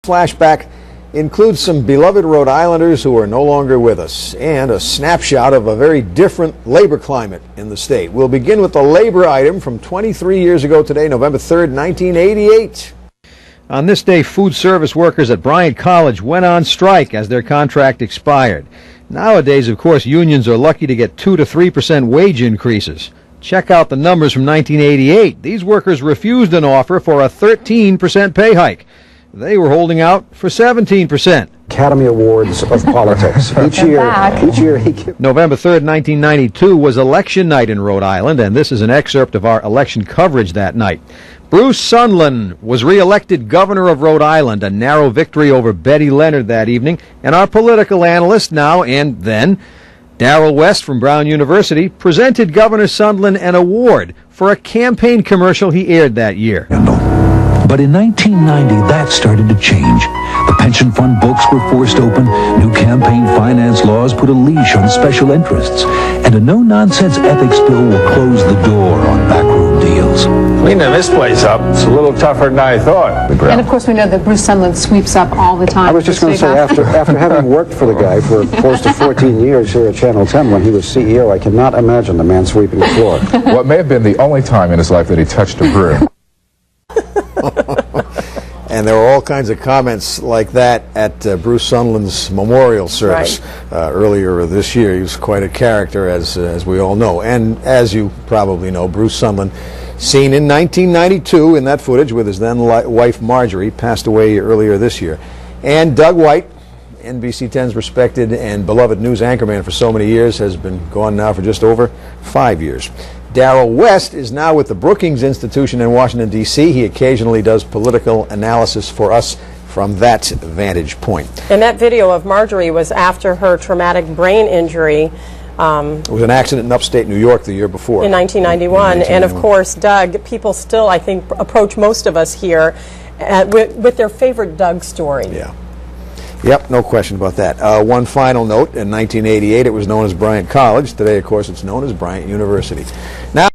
Flashback includes some beloved Rhode Islanders who are no longer with us and a snapshot of a very different labor climate in the state. We'll begin with the labor item from 23 years ago today, November 3rd, 1988. On this day, food service workers at Bryant College went on strike as their contract expired. Nowadays, of course, unions are lucky to get 2 to 3% wage increases. Check out the numbers from 1988. These workers refused an offer for a 13% pay hike. They were holding out for 17%. Academy Awards of politics. Each year he gives. November 3rd, 1992 was election night in Rhode Island, and this is an excerpt of our election coverage that night. Bruce Sunland was re-elected governor of Rhode Island, a narrow victory over Betty Leonard that evening, and our political analyst now and then, Darrell West from Brown University, presented Governor Sunland an award for a campaign commercial he aired that year. But in 1990, that started to change. The pension fund books were forced open, new campaign finance laws put a leash on special interests, and a no-nonsense ethics bill will close the door on backroom deals. Cleaning this place up, it's a little tougher than I thought. And of course we know that Bruce Sunland sweeps up all the time. I was just going to say, after having worked for the guy for close to 14 years here at Channel 10 when he was CEO, I cannot imagine the man sweeping the floor. What may have been the only time in his life that he touched a broom. And there were all kinds of comments like that at Bruce Sunland's memorial service earlier this year. He was quite a character, as we all know. And as you probably know, Bruce Sunland, seen in 1992 in that footage with his then wife Marjorie, passed away earlier this year. And Doug White, NBC 10's respected and beloved news anchorman for so many years, has been gone now for just over 5 years. Darrell West is now with the Brookings Institution in Washington, D.C. He occasionally does political analysis for us from that vantage point. And that video of Marjorie was after her traumatic brain injury. It was an accident in upstate New York the year before. In 1991. And of course, Doug, people still, I think, approach most of us here with their favorite Doug story. Yeah. Yep, no question about that. One final note, in 1988 it was known as Bryant College. Today, of course, it's known as Bryant University. Now